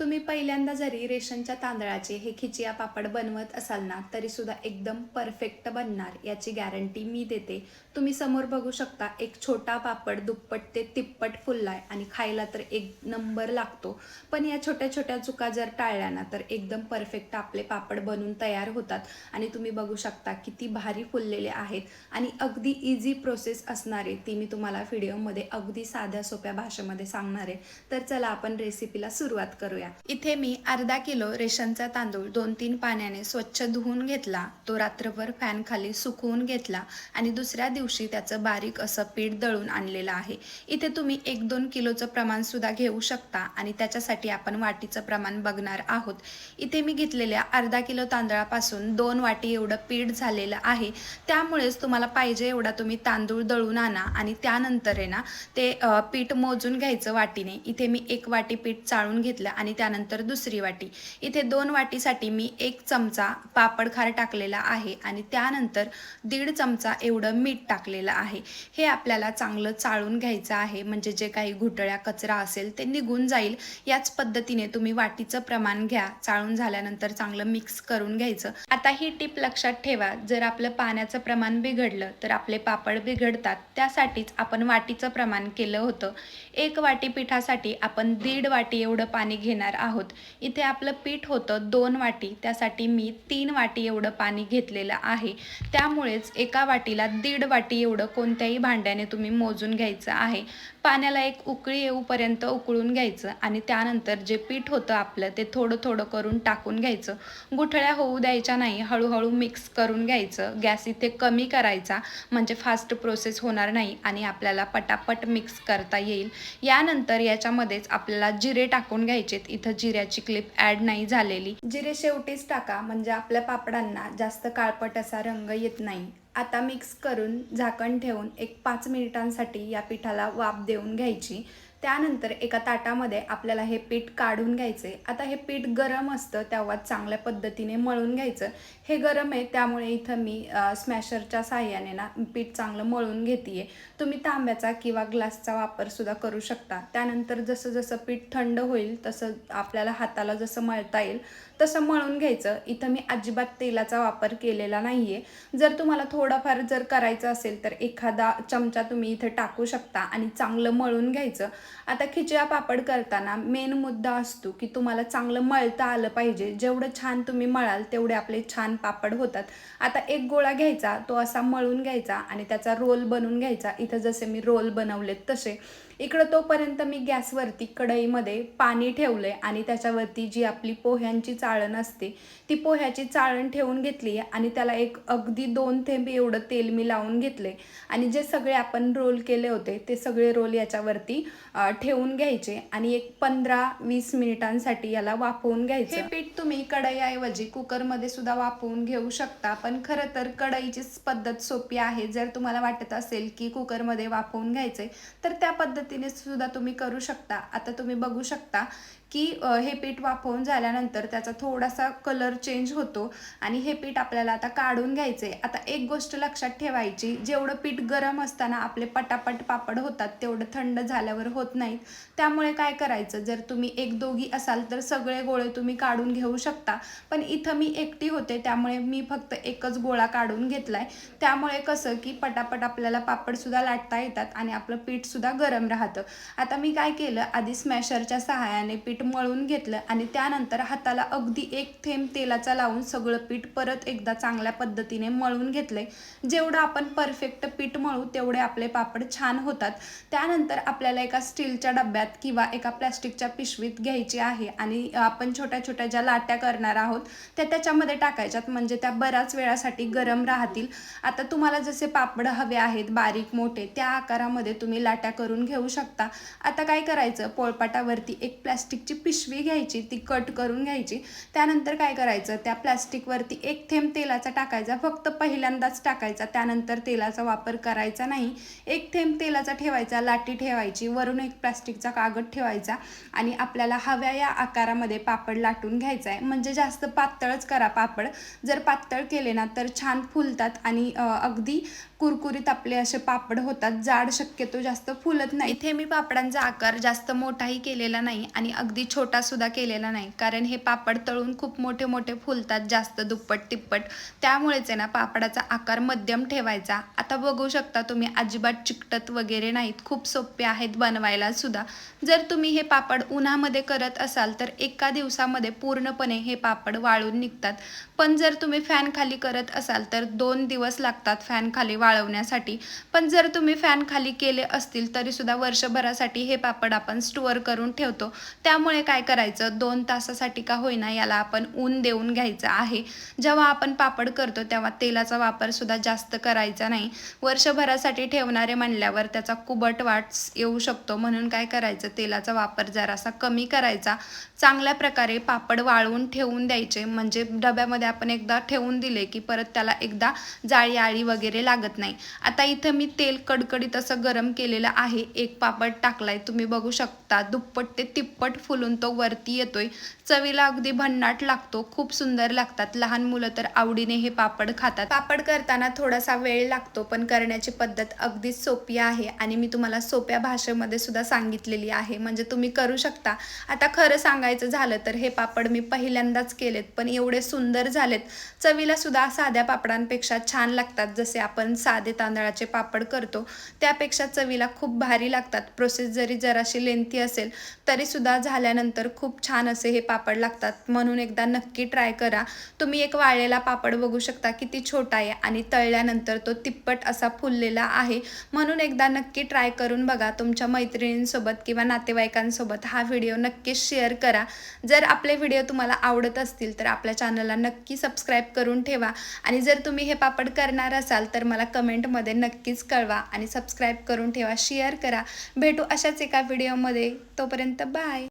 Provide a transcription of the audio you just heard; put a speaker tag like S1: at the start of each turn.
S1: तुम्ही पहिल्यांदा जरी रेशनच्या तांदळाचे हे खिचिया पापड बनवत असाल ना, तरी सुद्धा एकदम परफेक्ट बनणार याची गॅरंटी मी देते। तुम्ही समोर बघू शकता, एक छोटा पापड दुप्पट ते तिप्पट फुललाय आणि खायला तर एक नंबर लागतो। पण या छोट्या छोट्या चुका जर टाळल्या ना, तर एकदम परफेक्ट आपले पापड बनून तयार होतात। आणि तुम्ही बघू शकता किती भारी फुललेले आहेत आणि अगदी इझी प्रोसेस असणार आहे, ती मी तुम्हाला व्हिडिओमध्ये अगदी साध्या सोप्या भाषेमध्ये सांगणार आहे। तर चला आपण रेसिपीला सुरुवात करूया। इथे मी अर्धा किलो रेशनचा तांदूळ 2-3 पाण्याने स्वच्छ धुवून घेतला। तो रात्रभर फॅन खाली सुकवून घेतला आणि दुसऱ्या दिवशी त्याचं बारीक असं पीठ दळून आणलेलं आहे। इथे तुम्ही 1-2 किलोचं प्रमाण सुद्धा घेऊ शकता आणि त्याच्यासाठी आपण वाटीचं प्रमाण बघणार आहोत। इथे मी घेतलेल्या अर्धा किलो तांदळापासून 2 वाटी एवढं पीठ झालेलं आहे। त्यामुळेच तुम्हाला पाहिजे एवढा तुम्ही तांदूळ दळून आणा आणि त्यानंतर आहे ना ते पीठ मोजून घ्यायचं वाटीने। इथे मी 1 वाटी पीठ चाळून घेतलं आणि त्यानंतर दुसरी वाटी। इथे 2 वाटीसाठी मी 1 चमचा पापड खार टाकलेला आहे आणि त्यानंतर 1.5 चमचा एवढं मीठ टाकलेलं आहे। हे आपल्याला चांगलं चाळून घ्यायचं आहे, म्हणजे जे काही घुटळ्या कचरा असेल ते निघून जाईल। याच पद्धतीने तुम्ही वाटीचं प्रमाण घ्या। चाळून झाल्यानंतर चांगलं मिक्स करून घ्यायचं। आता ही टिप लक्षात ठेवा, जर आपलं पाण्याचं प्रमाण बिघडलं तर आपले पापड बिघडतात। त्यासाठीच आपण वाटीचं प्रमाण केलं होतं। 1 वाटी पिठासाठी आपण 1.5 वाटी एवढं पाणी घेणार आहोत। इथे आपलं पीठ होतं 2 वाटी, त्यासाठी मी 3 वाटी एवढं पाणी घेतलेलं आहे। त्यामुळेच एका वाटीला 1.5 वाटी एवढं कोणत्याही भांड्याने तुम्ही मोजून घ्यायचं आहे। पाण्याला एक उकळी येऊपर्यंत उकळून घ्यायचं आणि त्यानंतर जे पीठ होतं आपलं ते थोडं थोडं करून टाकून घ्यायचं। गुठळ्या होऊ द्यायच्या नाही, हळूहळू मिक्स करून घ्यायचं। गॅस इथे कमी करायचा, म्हणजे फास्ट प्रोसेस होणार नाही आणि आपल्याला पटापट मिक्स करता येईल। यानंतर याच्यामध्येच आपल्याला जिरे टाकून घ्यायचेत। इथं जिऱ्याची क्लिप ॲड नाही झालेली। जिरे शेवटीच टाका, म्हणजे आपल्या पापडांना जास्त काळपट असा रंग येत नाही। आता मिक्स करून झाकण ठेवून एक 5 मिनिटांसाठी या पिठाला वाफ देऊन घ्यायची। त्यानंतर एका ताटामध्ये आपल्याला हे पीठ काढून घ्यायचे। आता हे पीठ गरम असतं तेव्हा चांगल्या पद्धतीने मळून घ्यायचं। हे गरम आहे त्यामुळे इथं मी स्मॅशरच्या साहाय्याने ना पीठ चांगलं मळून घेते। तुम्ही तांब्याचा किंवा ग्लासचा वापर सुद्धा करू शकता। त्यानंतर जसं जसं पीठ थंड होईल तसं आपल्याला हाताला जसं मळता येईल तसं मळून घ्यायचं। इथं मी अजिबात तेलाचा वापर केलेला नाहीये। जर तुम्हाला थोडाफार जर करायचं असेल तर एखादा चमचा तुम्ही इथे टाकू शकता आणि चांगलं मळून घ्यायचं। आता खिचिया पापड करताना मेन मुद्दा असतो की तुम्हाला चांगलं मळता आलं पाहिजे। जेवढं छान तुम्ही मळाल तेवढे आपले छान पापड होतात। आता एक गोळा घ्यायचा, तो असा मळून घ्यायचा आणि त्याचा रोल बनवून घ्यायचा। इथं जसे मी रोल बनवलेत तसे। इकडं तोपर्यंत मी गॅसवरती कढईमध्ये पाणी ठेवलंय आणि त्याच्यावरती जी आपली पोह्यांची चाळण असते ती पोह्याची चाळण ठेवून घेतली आणि त्याला एक अगदी 2 थेंब एवढं तेल मी लावून घेतले आणि जे सगळे आपण रोल केले होते ते सगळे रोल याच्यावरती ठेवून घ्यायचे आणि एक 15-20 मिनिटांसाठी याला वाफवून घ्यायचं। हे पीठ तुम्ही कढईऐवजी कुकरमध्ये सुद्धा वाफवून घेऊ शकता, पण खरं तर कढईचीच पद्धत सोपी आहे। जर तुम्हाला वाटत असेल की कुकरमध्ये वाफवून घ्यायचे तर त्या पद्धतीने सुद्धा तुम्ही करू शकता। आता तुम्ही बघू शकता की हे पीठ वाफवून झाल्यानंतर त्याचा थोडासा कलर चेंज होतो आणि हे पीठ आपल्याला आता काढून घ्यायचे। आता एक गोष्ट लक्षात ठेवायची, जेवढं पीठ गरम असताना आपले पटापट पापड होतात तेवढं थंड झाल्यावर होत नाहीत। त्यामुळे काय करायचं, जर तुम्ही 1-2 असाल तर सगळे गोळे तुम्ही काढून घेऊ शकता, पण इथं मी एकटी होते त्यामुळे मी फक्त एकच गोळा काढून घेतलाय। त्यामुळे कसं की पटापट आपल्याला पापड सुद्धा लाटता येतात आणि आपलं पीठ सुद्धा गरम राहतं। आता मी काय केलं, आधी स्मॅशरच्या सहाय्याने पीठ मळून घेतलं आणि त्यानंतर हाताला अगदी 1 थेंब तेलाचा लावून सगळं पीठ परत एकदा चांगल्या पद्धतीने मळून घेतलंय। जेवढं आपण परफेक्ट पीठ मळू तेवढे आपले पापड छान होतात। त्यानंतर आपल्याला एका स्टीलच्या डब्यात किंवा एका प्लास्टिकच्या पिशवीत घ्यायची आहे आणि आपण छोट्या छोट्या ज्या लाट्या करणार आहोत त्या त्याच्यामध्ये टाकायच्यात, म्हणजे त्या बऱ्याच वेळासाठी गरम राहतील। आता तुम्हाला जसे पापड हवे आहेत बारीक मोठे त्या आकारामध्ये तुम्ही लाट्या करून घेऊ शकता। आता काय करायचं, पोळपाटावरती एक प्लास्टिकची पिशवी घ्यायची, ती कट करून घ्यायची। त्यानंतर काय करायचं, त्या प्लास्टिकवरती 1 थेंब तेलाचा टाकायचा, फक्त पहिल्यांदाच टाकायचा, त्यानंतर तेलाचा वापर करायचा नाही। 1 थेंब तेलाचा ठेवायचा, लाटी ठेवायची, वरून एक प्लास्टिकचा कागद ठेवायचा आणि आपल्याला हव्या या आकारामध्ये पापड लाटून घ्यायचा आहे। म्हणजे जास्त पातळच करा पापड, जर पातळ केले ना तर छान फुलतात आणि अगदी कुरकुरीत आपले असे पापड होतात। जाड शक्यतो जास्त फुलत नाही। इथे मी पापडांचा आकार जास्त मोठाही केलेला नाही आणि अगदी अगदी छोटासुद्धा केलेला नाही, कारण हे पापड तळून खूप मोठे मोठे फुलतात, जास्त दुप्पट तिप्पट. त्यामुळेच आहे ना पापडाचा आकार मध्यम ठेवायचा. आता बघू शकता तुम्ही, अजिबात चिकटत वगैरे नाहीत, खूप सोपे आहेत बनवायला सुद्धा. जर तुम्ही हे पापड उन्हामध्ये करत असाल तर एका दिवसामध्ये पूर्णपणे हे पापड वाळून निघतात. पण जर तुम्ही फॅन खाली करत असाल तर 2 दिवस लागतात फॅन खाली वाळवण्यासाठी. पण जर तुम्ही फॅन खाली केले असतील तरीसुद्धा वर्षभरासाठी हे पापड आपण स्टोअर करून ठेवतो. त्यामुळे काय करायचं, 2 तासासाठी का होईना याला आपण ऊन देऊन घ्यायचं आहे. जेव्हा आपण पापड करतो तेव्हा तेलाचा वापरसुद्धा जास्त करायचा नाही. वर्षभरासाठी ठेवणारे म्हणल्यावर त्याचा कुबट वास येऊ शकतो, म्हणून काय करायचं, तेलाचा वापर जरासा कमी करायचा. चांगल्या प्रकारे पापड वाळवून ठेवून द्यायचे, म्हणजे डब्यामध्ये आपण एकदा ठेवून दिले की परत त्याला एकदा जाळी आळी वगैरे लागत नाही. आता इथं मी तेल कडकडीत असं गरम केलेलं आहे. एक पापड टाकलाय, तुम्ही बघू शकता दुप्पट ते तिप्पट फुलून तो वरती येतोय. चवीला अगदी भन्नाट लागतो, खूप सुंदर लागतात. लहान मुलं तर आवडीने हे पापड खातात. पापड करताना थोडासा वेळ लागतो, पण करण्याची पद्धत अगदीच सोपी आहे आणि मी तुम्हाला सोप्या भाषेमध्ये सुद्धा सांगितलेली आहे, म्हणजे तुम्ही करू शकता. आता खरं सांगायचं झालं तर हे पापड मी पहिल्यांदाच केलेत, पण एवढे सुंदर झालेत. चवीला सुद्धा साध्या पापडांपेक्षा छान लागतात. जसे आपण साधे तांदळाचे पापड करतो त्यापेक्षा चवीला खूप भारी लागतात. प्रोसेस जरी जराशी लेंथी असेल तरी सुद्धा झाल्यानंतर खूप छान असे हे पापड लागतात. म्हणून एकदा नक्की ट्राय करा. तुम्ही एक वाळलेला पापड बघू शकता किती छोटा आहे आणि तळल्यानंतर तो तिप्पट असा फुललेला आहे. म्हणून एकदा नक्की ट्राय करून बघा. तुमच्या मैत्रिणींसोबत किंवा नातेवाईकांसोबत हा व्हिडिओ नक्कीच शेअर करा. जर आपले व्हिडिओ तुम्हाला आवडत असतील तर आपल्या चॅनलला नक्की सबस्क्राईब करून ठेवा आणि जर तुम्ही हे पापड करणार असाल तर मला कमेंटमध्ये नक्कीच कळवा आणि सबस्क्राईब करून ठेवा, शेअर करा. भेटू अशाच एका व्हिडिओमध्ये. तोपर्यंत बाय.